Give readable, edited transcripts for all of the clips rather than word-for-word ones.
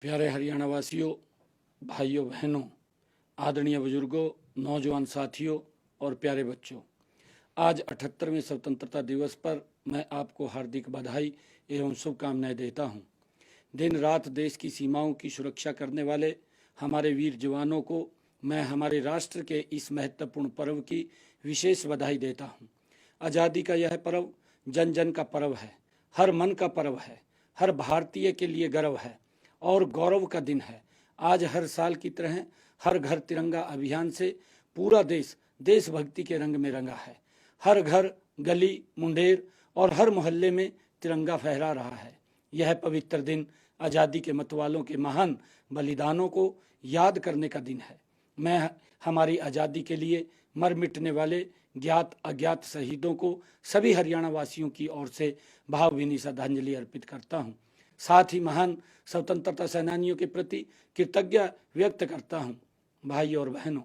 प्यारे हरियाणा वासियों, भाइयों बहनों, आदरणीय बुजुर्गों, नौजवान साथियों और प्यारे बच्चों, आज 78वें स्वतंत्रता दिवस पर मैं आपको हार्दिक बधाई एवं शुभकामनाएं देता हूं। दिन रात देश की सीमाओं की सुरक्षा करने वाले हमारे वीर जवानों को मैं हमारे राष्ट्र के इस महत्वपूर्ण पर्व की विशेष बधाई देता हूं। आज़ादी का यह पर्व जन जन का पर्व है, हर मन का पर्व है, हर भारतीय के लिए गर्व है और गौरव का दिन है। आज हर साल की तरह हर घर तिरंगा अभियान से पूरा देश देशभक्ति के रंग में रंगा है। हर घर, गली, मुंडेर और हर मोहल्ले में तिरंगा फहरा रहा है। यह पवित्र दिन आज़ादी के मतवालों के महान बलिदानों को याद करने का दिन है। मैं हमारी आज़ादी के लिए मर मिटने वाले ज्ञात अज्ञात शहीदों को सभी हरियाणा वासियों की ओर से भावभीनी श्रद्धांजलि अर्पित करता हूं। साथ ही महान स्वतंत्रता सेनानियों के प्रति कृतज्ञता व्यक्त करता हूं। भाई और बहनों,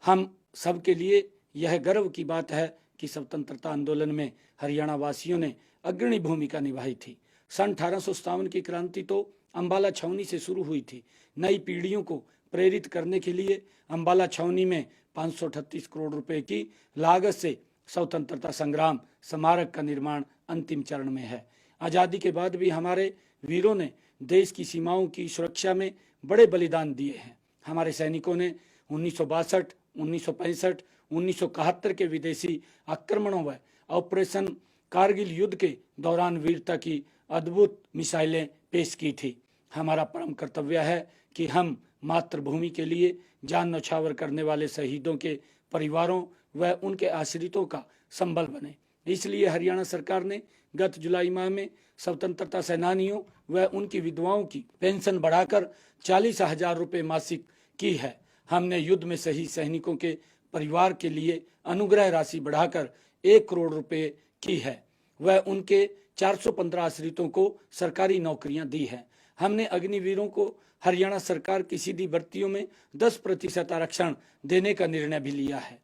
हम सब के लिए यह गर्व की बात है कि स्वतंत्रता आंदोलन में हरियाणा वासियों ने अग्रणी भूमिका निभाई थी। सन 1857 की क्रांति तो अंबाला छावनी से शुरू हुई थी। नई पीढ़ियों को प्रेरित करने के लिए अंबाला छावनी में 538 करोड़ रुपए की लागत से स्वतंत्रता संग्राम स्मारक का निर्माण अंतिम चरण में है। आज़ादी के बाद भी हमारे वीरों ने देश की सीमाओं की सुरक्षा में बड़े बलिदान दिए हैं। हमारे सैनिकों ने 1962, 1965, 1971 के विदेशी आक्रमणों व ऑपरेशन कारगिल युद्ध के दौरान वीरता की अद्भुत मिसाइलें पेश की थी। हमारा परम कर्तव्य है कि हम मातृभूमि के लिए जान न्यौछावर करने वाले शहीदों के परिवारों व उनके आश्रितों का संबल बने। इसलिए हरियाणा सरकार ने गत जुलाई माह में स्वतंत्रता सेनानियों व उनकी विधवाओं की पेंशन बढ़ाकर 40,000 रुपये मासिक की है। हमने युद्ध में शहीद सैनिकों के परिवार के लिए अनुग्रह राशि बढ़ाकर 1 करोड़ रुपये की है व उनके 415 आश्रितों को सरकारी नौकरियां दी है। हमने अग्निवीरों को हरियाणा सरकार की सीधी भर्तियों में 10% आरक्षण देने का निर्णय भी लिया है।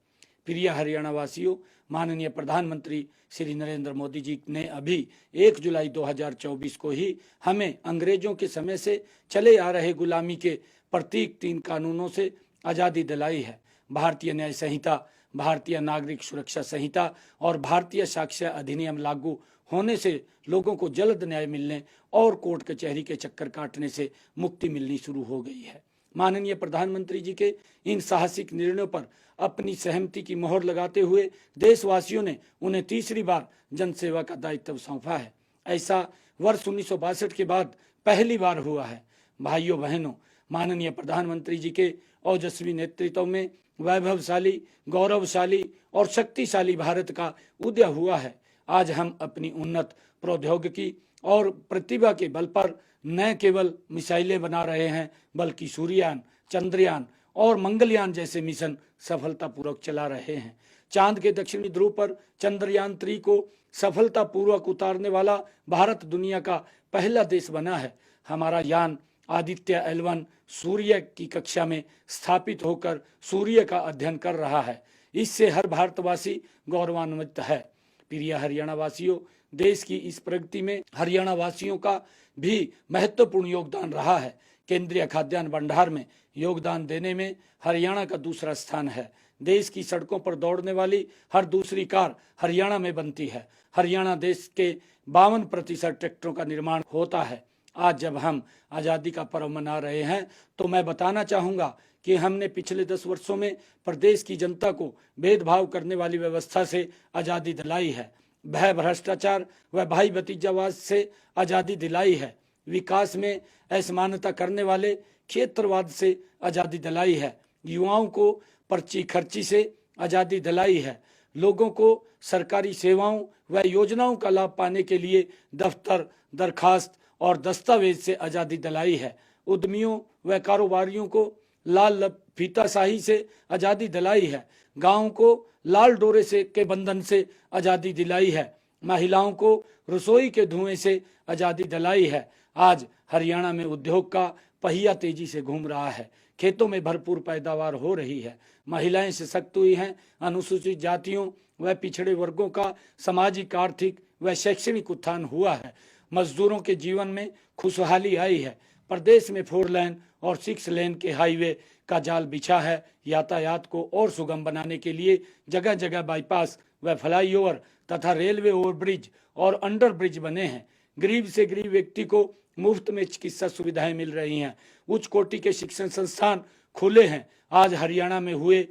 प्रिय हरियाणा वासियों, माननीय प्रधानमंत्री श्री नरेंद्र मोदी जी ने अभी 1 जुलाई 2024 को ही हमें अंग्रेजों के समय से चले आ रहे गुलामी के प्रतीक 3 कानूनों से आज़ादी दिलाई है। भारतीय न्याय संहिता, भारतीय नागरिक सुरक्षा संहिता और भारतीय साक्ष्य अधिनियम लागू होने से लोगों को जल्द न्याय मिलने और कोर्ट कचहरी के चक्कर काटने से मुक्ति मिलनी शुरू हो गई है। माननीय प्रधानमंत्री जी के इन साहसिक निर्णयों पर अपनी सहमति की मोहर लगाते हुए देशवासियों ने उन्हें तीसरी बार जनसेवा का दायित्व सौंपा है। ऐसा वर्ष 1962 के बाद पहली बार हुआ है। भाइयों बहनों, माननीय प्रधानमंत्री जी के ओजस्वी नेतृत्व में वैभवशाली, गौरवशाली और शक्तिशाली भारत का उदय हुआ है। आज हम अपनी उन्नत प्रौद्योगिकी और प्रतिभा के बल पर न केवल मिसाइलें बना रहे हैं, बल्कि सूर्ययान, चंद्रयान और मंगलयान जैसे मिशन सफलतापूर्वक चला रहे हैं। चांद के दक्षिणी ध्रुव पर चंद्रयान 3 को सफलतापूर्वक उतारने वाला भारत दुनिया का पहला देश बना है। हमारा यान आदित्य L1 सूर्य की कक्षा में स्थापित होकर सूर्य का अध्ययन कर रहा है। इससे हर भारतवासी गौरवान्वित है। प्रिय हरियाणा वासियों, देश की इस प्रगति में हरियाणा वासियों का भी महत्वपूर्ण योगदान रहा है। केंद्रीय खाद्यान्न भंडार में योगदान देने में हरियाणा का दूसरा स्थान है। देश की सड़कों पर दौड़ने वाली हर दूसरी कार हरियाणा में बनती है। हरियाणा देश के 52% ट्रैक्टरों का निर्माण होता है। आज जब हम आज़ादी का पर्व मना रहे हैं तो मैं बताना चाहूँगा कि हमने पिछले 10 वर्षों में प्रदेश की जनता को भेदभाव करने वाली व्यवस्था से आज़ादी दिलाई है। भय, भ्रष्टाचार व भाई भतीजावाद से आज़ादी दिलाई है। विकास में असमानता करने वाले क्षेत्रवाद से आज़ादी दिलाई है। युवाओं को पर्ची खर्ची से आज़ादी दिलाई है। लोगों को सरकारी सेवाओं व योजनाओं का लाभ पाने के लिए दफ्तर, दरखास्त और दस्तावेज से आज़ादी दिलाई है। उद्यमियों व कारोबारियों को लाल फीताशाही से आज़ादी दिलाई है। गाँव को लाल डोरे से के बंधन से आज़ादी दिलाई है। महिलाओं को रसोई के धुएं से आज़ादी दिलाई है। आज हरियाणा में उद्योग का पहिया तेजी से घूम रहा है। खेतों में भरपूर पैदावार हो रही है। महिलाएं सशक्त हुई हैं। अनुसूचित जातियों व पिछड़े वर्गों का सामाजिक, आर्थिक व शैक्षणिक उत्थान हुआ है। मजदूरों के जीवन में खुशहाली आई है। प्रदेश में 4 लेन और 6 लेन के हाईवे का जाल बिछा है। यातायात को और सुगम बनाने के लिए जगह जगह बाईपास व फ्लाईओवर तथा रेलवे ओवरब्रिज और अंडर ब्रिज बने हैं। गरीब से गरीब व्यक्ति को मुफ्त में चिकित्सा सुविधाएं मिल रही हैं। उच्च कोटि के शिक्षण संस्थान खुले हैं। आज हरियाणा में हुए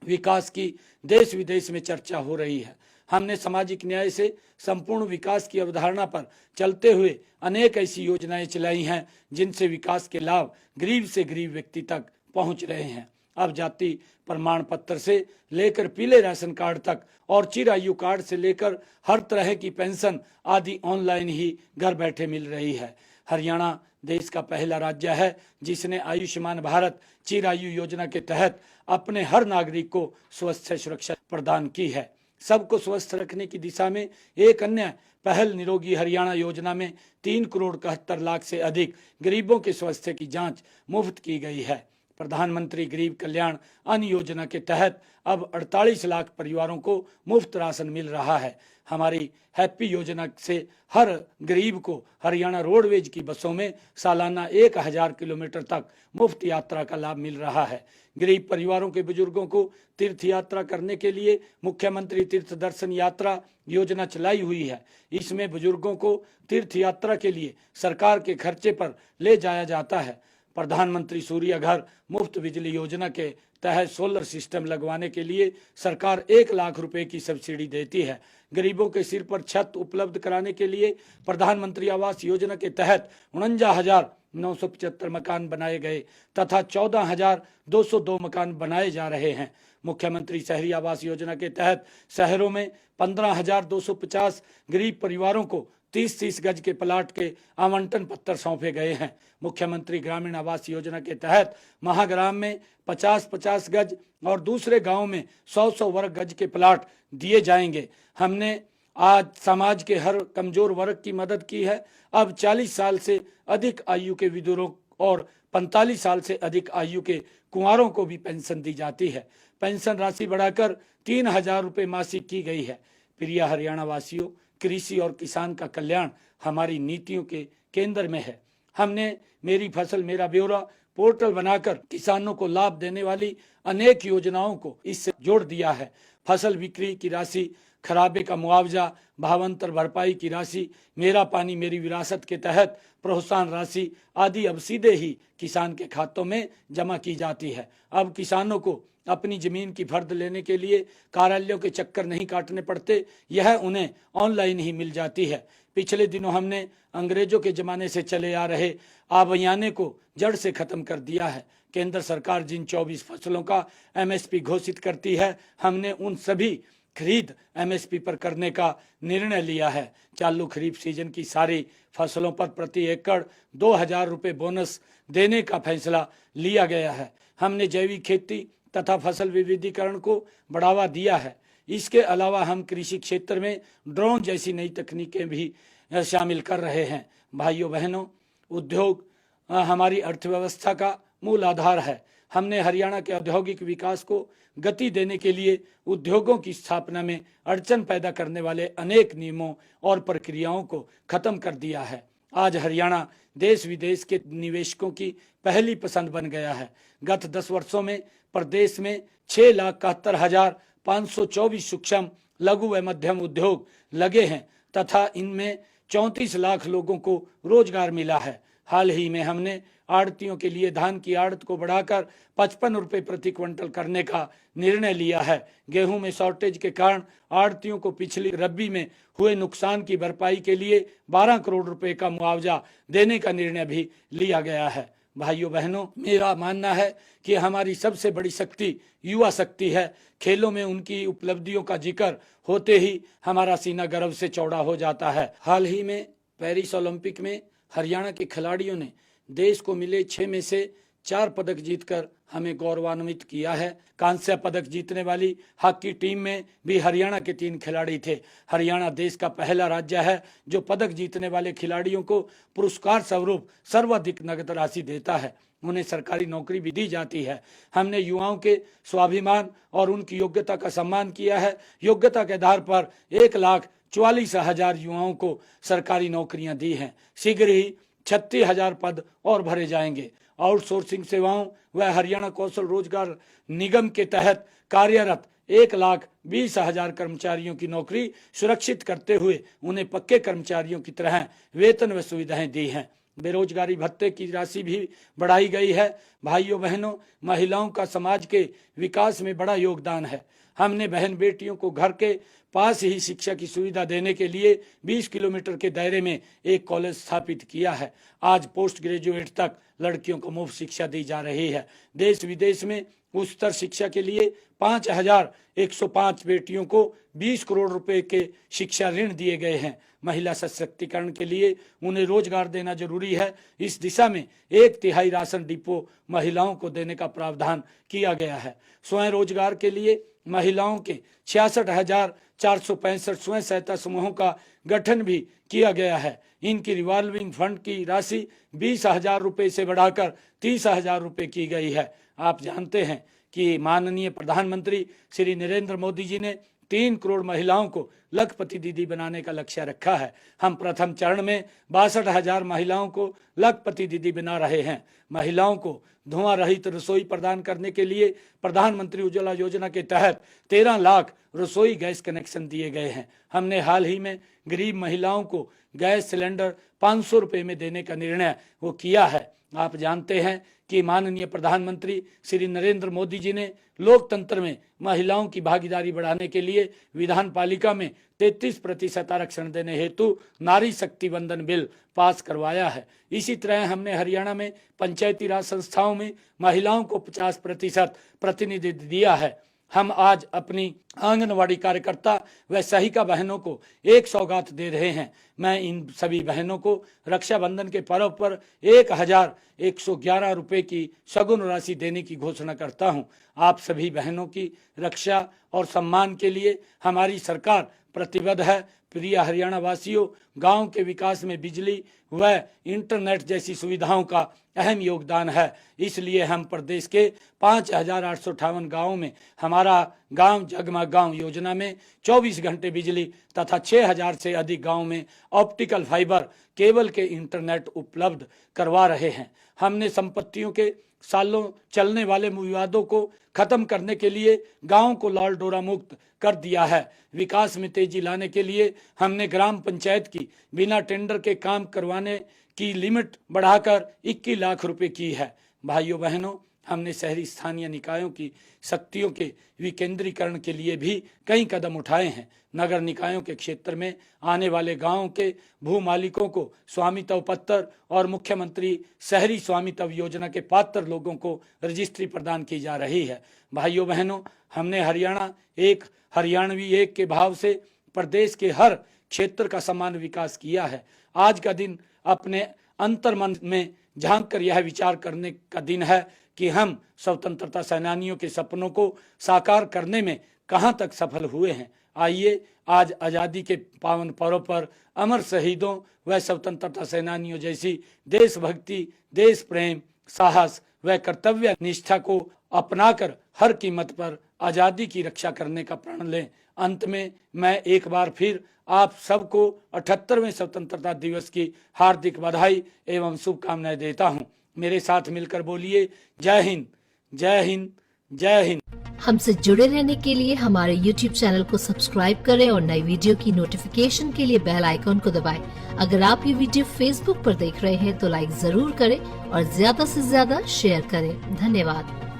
विकास की देश विदेश में चर्चा हो रही है। हमने सामाजिक न्याय से संपूर्ण विकास की अवधारणा पर चलते हुए अनेक ऐसी योजनाएं चलाई हैं जिनसे विकास के लाभ गरीब से गरीब व्यक्ति तक पहुंच रहे हैं। अब जाति प्रमाण पत्र से लेकर पीले राशन कार्ड तक और चिरायु कार्ड से लेकर हर तरह की पेंशन आदि ऑनलाइन ही घर बैठे मिल रही है। हरियाणा देश का पहला राज्य है जिसने आयुष्मान भारत चिरायु योजना के तहत अपने हर नागरिक को स्वास्थ्य सुरक्षा प्रदान की है। सबको स्वस्थ रखने की दिशा में एक अन्य पहल निरोगी हरियाणा योजना में 3 करोड़ 71 लाख से अधिक गरीबों के स्वास्थ्य की जांच मुफ्त की गई है। प्रधानमंत्री गरीब कल्याण अन्न योजना के तहत अब 48 लाख परिवारों को मुफ्त राशन मिल रहा है। हमारी हैप्पी योजना से हर गरीब को हरियाणा रोडवेज की बसों में सालाना 1000 किलोमीटर तक मुफ्त यात्रा का लाभ मिल रहा है। गरीब परिवारों के बुजुर्गों को तीर्थ यात्रा करने के लिए मुख्यमंत्री तीर्थ दर्शन यात्रा योजना चलाई हुई है। इसमें बुजुर्गों को तीर्थ यात्रा के लिए सरकार के खर्चे पर ले जाया जाता है। प्रधानमंत्री सूर्य घर मुफ्त बिजली योजना के तहत सोलर सिस्टम लगवाने के लिए सरकार 1 लाख रुपए की सब्सिडी देती है। गरीबों के सिर पर छत उपलब्ध कराने के लिए प्रधानमंत्री आवास योजना के तहत 49,975 मकान बनाए गए तथा 14,202 मकान बनाए जा रहे हैं। मुख्यमंत्री शहरी आवास योजना के तहत शहरों में 15,250 गरीब परिवारों को 30-30 गज के प्लाट के आवंटन पत्र सौंपे गए हैं। मुख्यमंत्री ग्रामीण आवास योजना के तहत महाग्राम में 50-50 गज और दूसरे गांव में 100-100 वर्ग गज के प्लाट दिए जाएंगे। हमने आज समाज के हर कमजोर वर्ग की मदद की है। अब 40 साल से अधिक आयु के विधुरों और 45 साल से अधिक आयु के कुंवारों को भी पेंशन दी जाती है। पेंशन राशि बढ़ाकर 3,000 रुपये मासिक की गई है। प्रिय हरियाणा वासियों, कृषि और किसान का कल्याण हमारी नीतियों के केंद्र में है। हमने मेरी फसल मेरा ब्यौरा पोर्टल बनाकर किसानों को लाभ देने वाली अनेक योजनाओं को इससे जोड़ दिया है। फसल बिक्री की राशि, खराबे का मुआवजा, भावांतर भरपाई की राशि, मेरा पानी मेरी विरासत के तहत प्रोत्साहन राशि आदि अब सीधे ही किसान के खातों में जमा की जाती है। अब किसानों को अपनी जमीन की फर्द लेने के लिए कार्यालयों के चक्कर नहीं काटने पड़ते, यह उन्हें ऑनलाइन ही मिल जाती है। पिछले दिनों हमने अंग्रेजों के जमाने से चले आ रहे आबयाने को जड़ से खत्म कर दिया है। केंद्र सरकार जिन 24 फसलों का एमएसपी घोषित करती है, हमने उन सभी खरीद एमएसपी पर करने का निर्णय लिया है। चालू खरीफ सीजन की सारी फसलों पर प्रति एकड़ 2,000 रुपये बोनस देने का फैसला लिया गया है। हमने जैविक खेती तथा फसल विविधीकरण को बढ़ावा दिया है। इसके अलावा हम कृषि क्षेत्र में ड्रोन जैसी नई तकनीकें भी शामिल कर रहे हैं। भाइयों बहनों, उद्योग हमारी अर्थव्यवस्था का मूल आधार है। हमने हरियाणा के औद्योगिक विकास को गति देने के लिए उद्योगों की स्थापना में अड़चन पैदा करने वाले अनेक नियमों और प्रक्रियाओं को खत्म कर दिया है। आज हरियाणा देश विदेश के निवेशकों की पहली पसंद बन गया है। गत 10 वर्षों में प्रदेश में 6,71,524 सूक्ष्म, लघु व मध्यम उद्योग लगे हैं तथा इनमें 34 लाख लोगों को रोजगार मिला है। हाल ही में हमने आड़तियों के लिए धान की आड़त को बढ़ाकर 55 रुपये प्रति क्विंटल करने का निर्णय लिया है। गेहूं में शॉर्टेज के कारण आड़तियों को पिछली रबी में हुए नुकसान की भरपाई के लिए 12 करोड़ रुपए का मुआवजा देने का निर्णय भी लिया गया है। भाइयों बहनों, मेरा मानना है कि हमारी सबसे बड़ी शक्ति युवा शक्ति है। खेलों में उनकी उपलब्धियों का जिक्र होते ही हमारा सीना गर्व से चौड़ा हो जाता है। हाल ही में पेरिस ओलंपिक में हरियाणा के खिलाड़ियों ने देश को मिले 6 में से 4 पदक जीतकर हमें गौरवान्वित किया है। कांस्य पदक जीतने वाली हॉकी टीम में भी हरियाणा के 3 खिलाड़ी थे। हरियाणा देश का पहला राज्य है जो पदक जीतने वाले खिलाड़ियों को पुरस्कार स्वरूप सर्वाधिक नगद राशि देता है। उन्हें सरकारी नौकरी भी दी जाती है। हमने युवाओं के स्वाभिमान और उनकी योग्यता का सम्मान किया है। योग्यता के आधार पर 1,44,000 युवाओं को सरकारी नौकरियां दी हैं। शीघ्र ही 36,000 पद और भरे जाएंगे। आउटसोर्सिंग सेवाओं व हरियाणा कौशल रोजगार निगम के तहत कार्यरत 1,20,000 कर्मचारियों की नौकरी सुरक्षित करते हुए उन्हें पक्के कर्मचारियों की तरह वेतन व सुविधाएं दी हैं। बेरोजगारी भत्ते की राशि भी बढ़ाई गई है। भाइयों बहनों, महिलाओं का समाज के विकास में बड़ा योगदान है। हमने बहन बेटियों को घर के पास ही शिक्षा की सुविधा देने के लिए 20 किलोमीटर के दायरे में एक कॉलेज स्थापित किया है। आज पोस्ट ग्रेजुएट तक लड़कियों को मुफ्त शिक्षा दी जा रही है। देश विदेश में उच्चतर शिक्षा के लिए 5,105 बेटियों को 20 करोड़ रुपए के शिक्षा ऋण दिए गए हैं। महिला सशक्तिकरण के लिए उन्हें रोजगार देना जरूरी है। इस दिशा में 1/3 राशन डिपो महिलाओं को देने का प्रावधान किया गया है। स्वयं रोजगार के लिए महिलाओं के 66,465 स्वयं सहायता समूहों का गठन भी किया गया है। इनकी रिवॉल्विंग फंड की राशि 20,000 रुपए से बढ़ाकर 30,000 रुपए की गई है। आप जानते हैं कि माननीय प्रधानमंत्री श्री नरेंद्र मोदी जी ने 3 करोड़ महिलाओं को लखपति दीदी बनाने का लक्ष्य रखा है। हम प्रथम चरण में 62,000 महिलाओं को लखपति दीदी बना रहे हैं। महिलाओं को धुआं रहित रसोई प्रदान करने के लिए प्रधानमंत्री उज्ज्वला योजना के तहत 13 लाख रसोई गैस कनेक्शन दिए गए हैं। हमने हाल ही में गरीब महिलाओं को गैस सिलेंडर 500 रुपए में देने का निर्णय वो किया है। आप जानते हैं कि माननीय प्रधानमंत्री श्री नरेंद्र मोदी जी ने लोकतंत्र में महिलाओं की भागीदारी बढ़ाने के लिए विधान पालिका में 33% आरक्षण देने हेतु नारी शक्ति वंदन बिल पास करवाया है। इसी तरह हमने हरियाणा में पंचायती राज संस्थाओं में महिलाओं को 50% प्रतिनिधित्व दिया है। हम आज अपनी आंगनवाड़ी कार्यकर्ता व सहायिका बहनों को एक सौगात दे रहे हैं। मैं इन सभी बहनों को रक्षाबंधन के पर्व पर 1,111 रुपए की सगुन राशि देने की घोषणा करता हूं। आप सभी बहनों की रक्षा और सम्मान के लिए हमारी सरकार प्रतिबद्ध है। प्रिय हरियाणा वासियों, गांव के विकास में बिजली व इंटरनेट जैसी सुविधाओं का अहम योगदान है। इसलिए हम प्रदेश के 5,858 गाँवों में हमारा गांव जगमग गांव योजना में 24 घंटे बिजली तथा 6,000 से अधिक गाँव में ऑप्टिकल फाइबर केबल के इंटरनेट उपलब्ध करवा रहे हैं। हमने संपत्तियों के सालों चलने वाले विवादों को खत्म करने के लिए गांव को लाल डोरा मुक्त कर दिया है। विकास में तेजी लाने के लिए हमने ग्राम पंचायत की बिना टेंडर के काम करवाने की लिमिट बढ़ाकर 21 लाख रुपए की है। भाइयों बहनों, हमने शहरी स्थानीय निकायों की शक्तियों के विकेंद्रीकरण के लिए भी कई कदम उठाए हैं। नगर निकायों के क्षेत्र में आने वाले गांवों के भू मालिकों को स्वामित्व पत्र और मुख्यमंत्री शहरी स्वामित्व योजना के पात्र लोगों को रजिस्ट्री प्रदान की जा रही है। भाइयों बहनों, हमने हरियाणा एक हरियाणवी एक के भाव से प्रदेश के हर क्षेत्र का समान विकास किया है। आज का दिन अपने अंतर्मन में झांक कर यह विचार करने का दिन है कि हम स्वतंत्रता सेनानियों के सपनों को साकार करने में कहां तक सफल हुए हैं। आइए आज आज़ादी के पावन पर्व पर अमर शहीदों व स्वतंत्रता सेनानियों जैसी देशभक्ति, देश प्रेम, साहस व कर्तव्य निष्ठा को अपनाकर हर कीमत पर आज़ादी की रक्षा करने का प्रण लें। अंत में मैं एक बार फिर आप सबको 78वें स्वतंत्रता दिवस की हार्दिक बधाई एवं शुभकामनाएं देता हूं। मेरे साथ मिलकर बोलिए, जय हिंद, जय हिंद, जय हिंद। हमसे जुड़े रहने के लिए हमारे YouTube चैनल को सब्सक्राइब करें और नई वीडियो की नोटिफिकेशन के लिए बेल आइकॉन को दबाएं। अगर आप ये वीडियो Facebook पर देख रहे हैं तो लाइक जरूर करें और ज्यादा से ज्यादा शेयर करें। धन्यवाद।